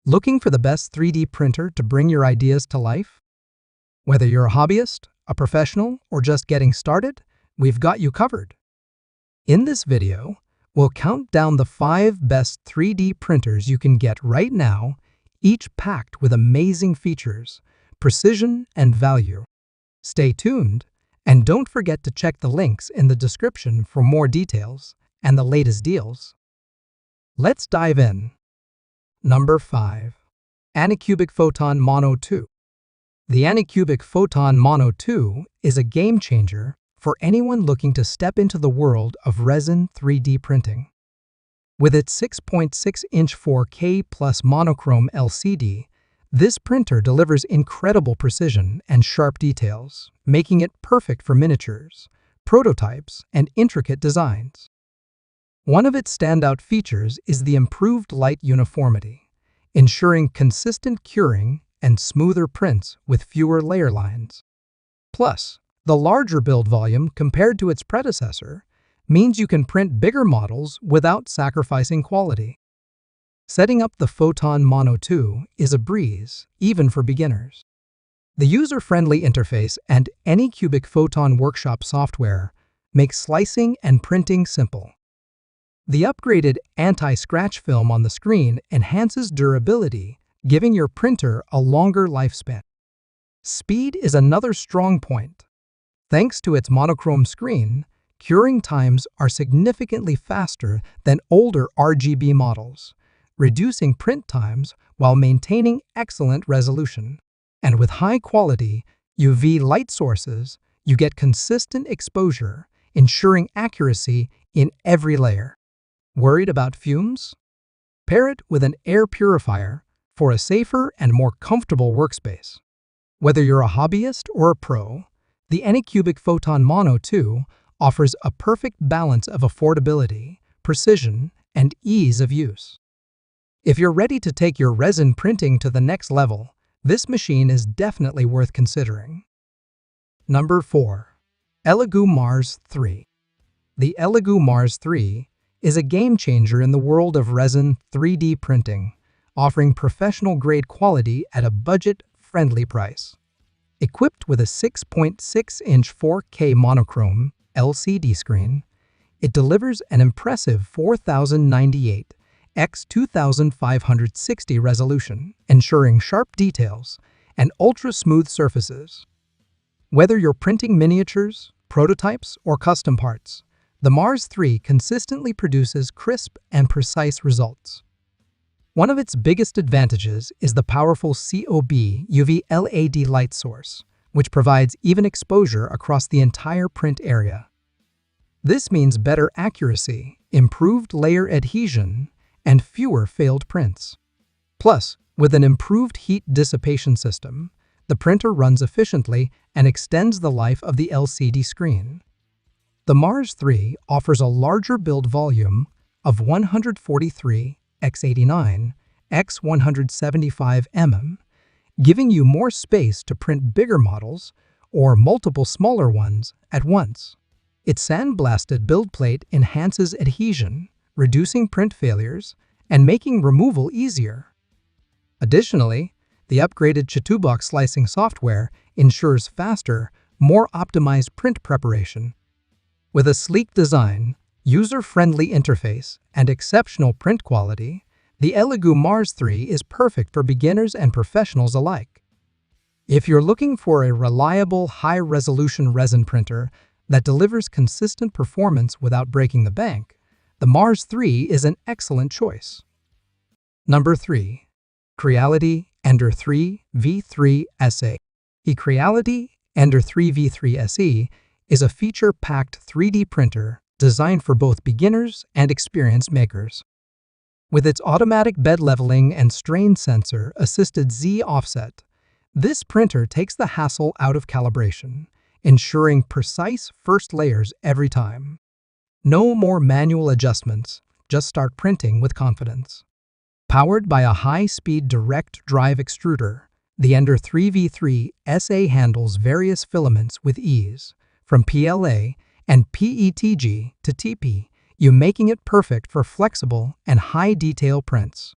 Looking for the best 3D printer to bring your ideas to life? Whether you're a hobbyist, a professional, or just getting started, we've got you covered. In this video, we'll count down the 5 best 3D printers you can get right now, each packed with amazing features, precision, and value. Stay tuned, and don't forget to check the links in the description for more details and the latest deals. Let's dive in. Number 5. Anycubic Photon Mono 2. The Anycubic Photon Mono 2 is a game changer for anyone looking to step into the world of resin 3D printing. With its 6.6-inch 4K plus monochrome LCD, this printer delivers incredible precision and sharp details, making it perfect for miniatures, prototypes, and intricate designs. One of its standout features is the improved light uniformity, ensuring consistent curing and smoother prints with fewer layer lines. Plus, the larger build volume compared to its predecessor means you can print bigger models without sacrificing quality. Setting up the Photon Mono 2 is a breeze, even for beginners. The user-friendly interface and Anycubic Photon Workshop software make slicing and printing simple. The upgraded anti-scratch film on the screen enhances durability, giving your printer a longer lifespan. Speed is another strong point. Thanks to its monochrome screen, curing times are significantly faster than older RGB models, reducing print times while maintaining excellent resolution. And with high-quality UV light sources, you get consistent exposure, ensuring accuracy in every layer. Worried about fumes? Pair it with an air purifier for a safer and more comfortable workspace. Whether you're a hobbyist or a pro, the Anycubic Photon Mono 2 offers a perfect balance of affordability, precision, and ease of use. If you're ready to take your resin printing to the next level, this machine is definitely worth considering. Number 4. Elegoo Mars 3. The Elegoo Mars 3 is a game-changer in the world of resin 3D printing, offering professional-grade quality at a budget-friendly price. Equipped with a 6.6-inch 4K monochrome LCD screen, it delivers an impressive 4098 x 2560 resolution, ensuring sharp details and ultra-smooth surfaces. Whether you're printing miniatures, prototypes, or custom parts, the Mars 3 consistently produces crisp and precise results. One of its biggest advantages is the powerful COB UV LED light source, which provides even exposure across the entire print area. This means better accuracy, improved layer adhesion, and fewer failed prints. Plus, with an improved heat dissipation system, the printer runs efficiently and extends the life of the LCD screen. The Mars 3 offers a larger build volume of 143 x 89 x 175 mm, giving you more space to print bigger models or multiple smaller ones at once. Its sandblasted build plate enhances adhesion, reducing print failures and making removal easier. Additionally, the upgraded Chitubox slicing software ensures faster, more optimized print preparation. With a sleek design, user-friendly interface, and exceptional print quality, the Elegoo Mars 3 is perfect for beginners and professionals alike. If you're looking for a reliable, high-resolution resin printer that delivers consistent performance without breaking the bank, the Mars 3 is an excellent choice. Number 3. Creality Ender 3 V3 SE. The Creality Ender 3 V3 SE is a feature-packed 3D printer designed for both beginners and experienced makers. With its automatic bed leveling and strain sensor-assisted Z offset, this printer takes the hassle out of calibration, ensuring precise first layers every time. No more manual adjustments, just start printing with confidence. Powered by a high-speed direct drive extruder, the Ender 3 V3 SE handles various filaments with ease, from PLA and PETG to TP, making it perfect for flexible and high-detail prints.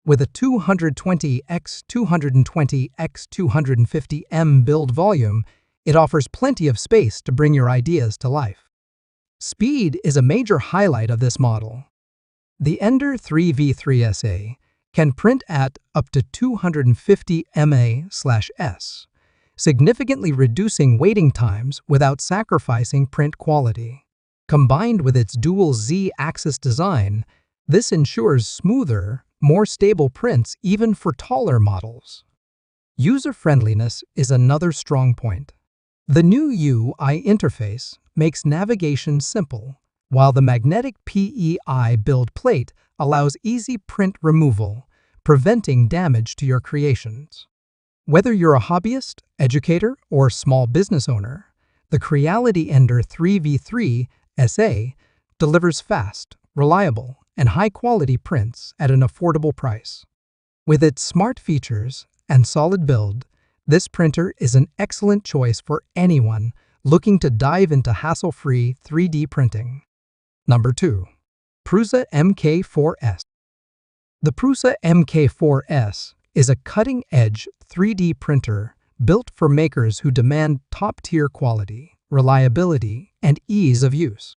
With a 220 x 220 x 250 m build volume, it offers plenty of space to bring your ideas to life. Speed is a major highlight of this model. The Ender 3v3SA can print at up to 250 mA/s, significantly reducing waiting times without sacrificing print quality. Combined with its dual Z-axis design, this ensures smoother, more stable prints even for taller models. User-friendliness is another strong point. The new UI interface makes navigation simple, while the magnetic PEI build plate allows easy print removal, preventing damage to your creations. Whether you're a hobbyist, educator, or small business owner, the creality Ender 3v3 SA delivers fast, reliable, and high-quality prints at an affordable price. With its smart features and solid build, this printer is an excellent choice for anyone looking to dive into hassle-free 3D printing. Number 2. Prusa MK4S. The Prusa MK4S is a cutting-edge 3D printer built for makers who demand top-tier quality, reliability, and ease of use.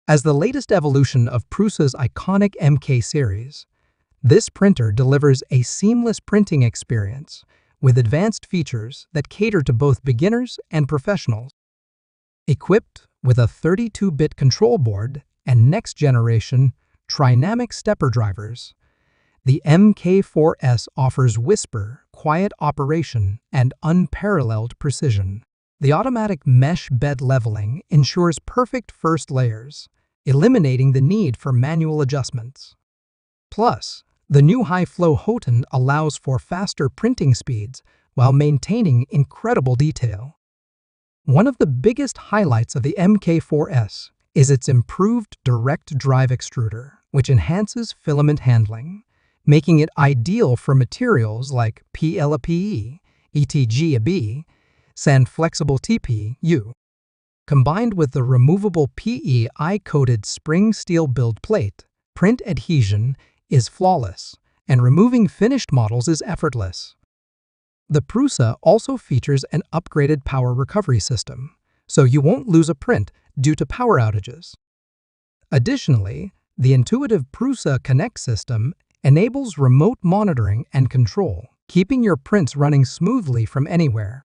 As the latest evolution of Prusa's iconic MK series, this printer delivers a seamless printing experience with advanced features that cater to both beginners and professionals. Equipped with a 32-bit control board and next-generation trinamic stepper drivers, the MK4S offers whisper, quiet operation, and unparalleled precision. The automatic mesh bed leveling ensures perfect first layers, eliminating the need for manual adjustments. Plus, the new high-flow Photon allows for faster printing speeds while maintaining incredible detail. One of the biggest highlights of the MK4S is its improved direct drive extruder, which enhances filament handling, making it ideal for materials like PLAPE, ETGAB, and flexible TPU. Combined with the removable PEI-coated spring steel build plate, print adhesion is flawless, and removing finished models is effortless. The Prusa also features an upgraded power recovery system, so you won't lose a print due to power outages. Additionally, the intuitive Prusa Connect system enables remote monitoring and control, keeping your prints running smoothly from anywhere.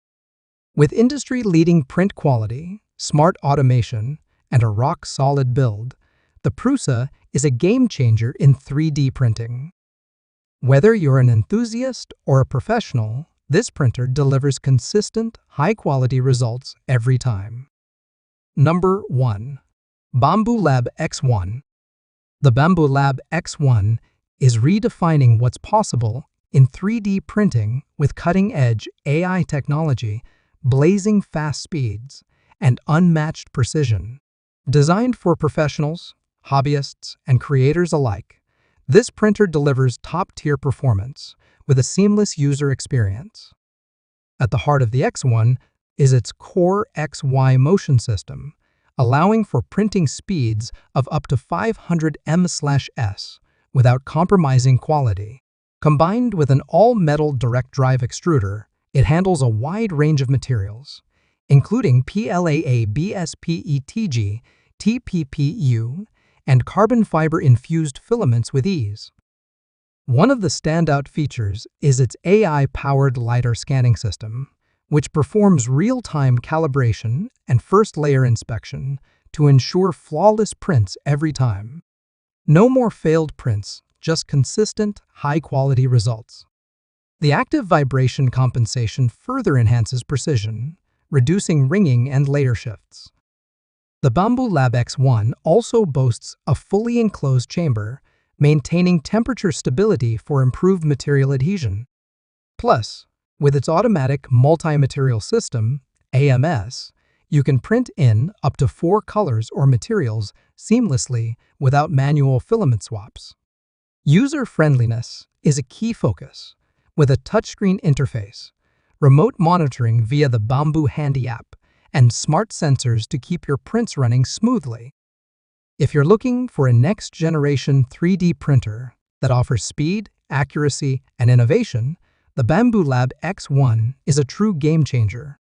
With industry-leading print quality, smart automation, and a rock-solid build, the Prusa is a game-changer in 3D printing. Whether you're an enthusiast or a professional, this printer delivers consistent, high-quality results every time. Number 1. Bambu Lab X1. The Bambu Lab X1 is redefining what's possible in 3D printing with cutting-edge AI technology, blazing fast speeds, and unmatched precision. Designed for professionals, hobbyists, and creators alike, this printer delivers top-tier performance with a seamless user experience. At the heart of the X1 is its Core XY motion system, allowing for printing speeds of up to 500 m/s without compromising quality. Combined with an all-metal direct drive extruder, it handles a wide range of materials, including PLAA, BSPETG, TPPU, and carbon fiber-infused filaments with ease. One of the standout features is its AI-powered LiDAR scanning system, which performs real-time calibration and first-layer inspection to ensure flawless prints every time. No more failed prints, just consistent, high-quality results. The active vibration compensation further enhances precision, reducing ringing and layer shifts. The Bambu Lab X1 also boasts a fully enclosed chamber, maintaining temperature stability for improved material adhesion. Plus, with its automatic multi-material system, AMS, you can print in up to 4 colors or materials seamlessly without manual filament swaps. User-friendliness is a key focus, with a touchscreen interface, remote monitoring via the Bambu Handy app, and smart sensors to keep your prints running smoothly. If you're looking for a next-generation 3D printer that offers speed, accuracy, and innovation, the Bambu Lab X1 is a true game changer.